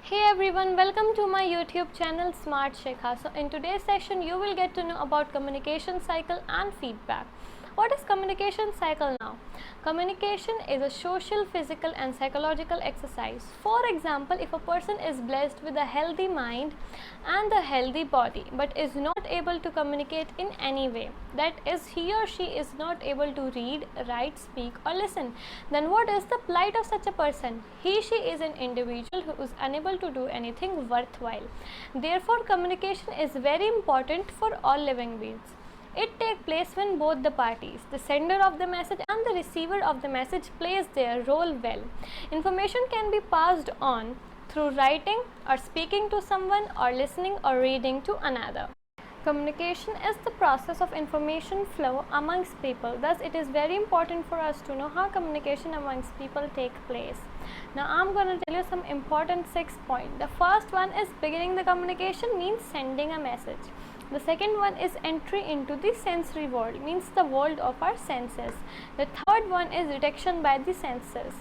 Hey everyone, welcome to my YouTube channel Smart Shekha. So in today's session you will get to know about communication cycle and feedback. What is communication cycle now? Communication is a social, physical and psychological exercise. For example, if a person is blessed with a healthy mind and a healthy body but is not able to communicate in any way, that is, he or she is not able to read, write, speak or listen, then what is the plight of such a person? She is an individual who is unable to do anything worthwhile. Therefore, communication is very important for all living beings. It takes place when both the parties, the sender of the message and the receiver of the message, plays their role well. Information can be passed on through writing or speaking to someone or listening or reading to another. Communication is the process of information flow amongst people. Thus, it is very important for us to know how communication amongst people take place. Now, I'm going to tell you some important 6 points. The first one is beginning the communication means sending a message. The second one is entry into the sensory world, means the world of our senses. The third one is detection by the senses.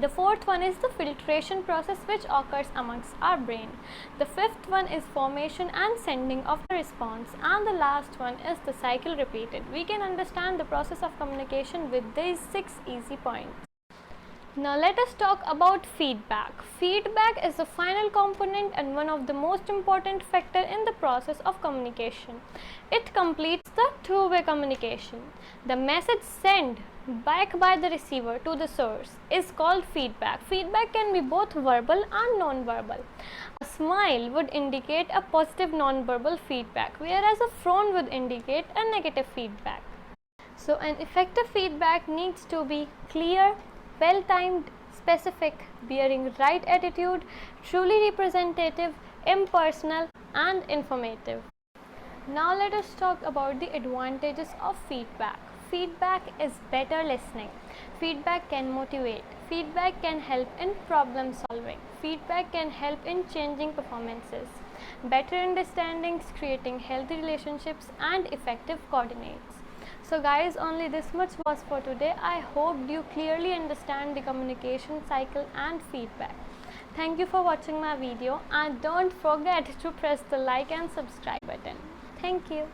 The fourth one is the filtration process which occurs amongst our brain. The fifth one is formation and sending of the response, and the last one is the cycle repeated. We can understand the process of communication with these 6 easy points. Now let us talk about feedback. Feedback is the final component and one of the most important factor in the process of communication. It completes the two-way communication. The message sent back by the receiver to the source is called feedback. Feedback can be both verbal and non-verbal. A smile would indicate a positive non-verbal feedback, whereas a frown would indicate a negative feedback. So an effective feedback needs to be clear, well-timed, specific, bearing right attitude, truly representative, impersonal and informative. Now let us talk about the advantages of feedback. Feedback is better listening. Feedback can motivate. Feedback can help in problem solving. Feedback can help in changing performances, better understandings, creating healthy relationships and effective coordinates. So guys, only this much was for today. I hope you clearly understand the communication cycle and feedback. Thank you for watching my video and don't forget to press the like and subscribe button. Thank you.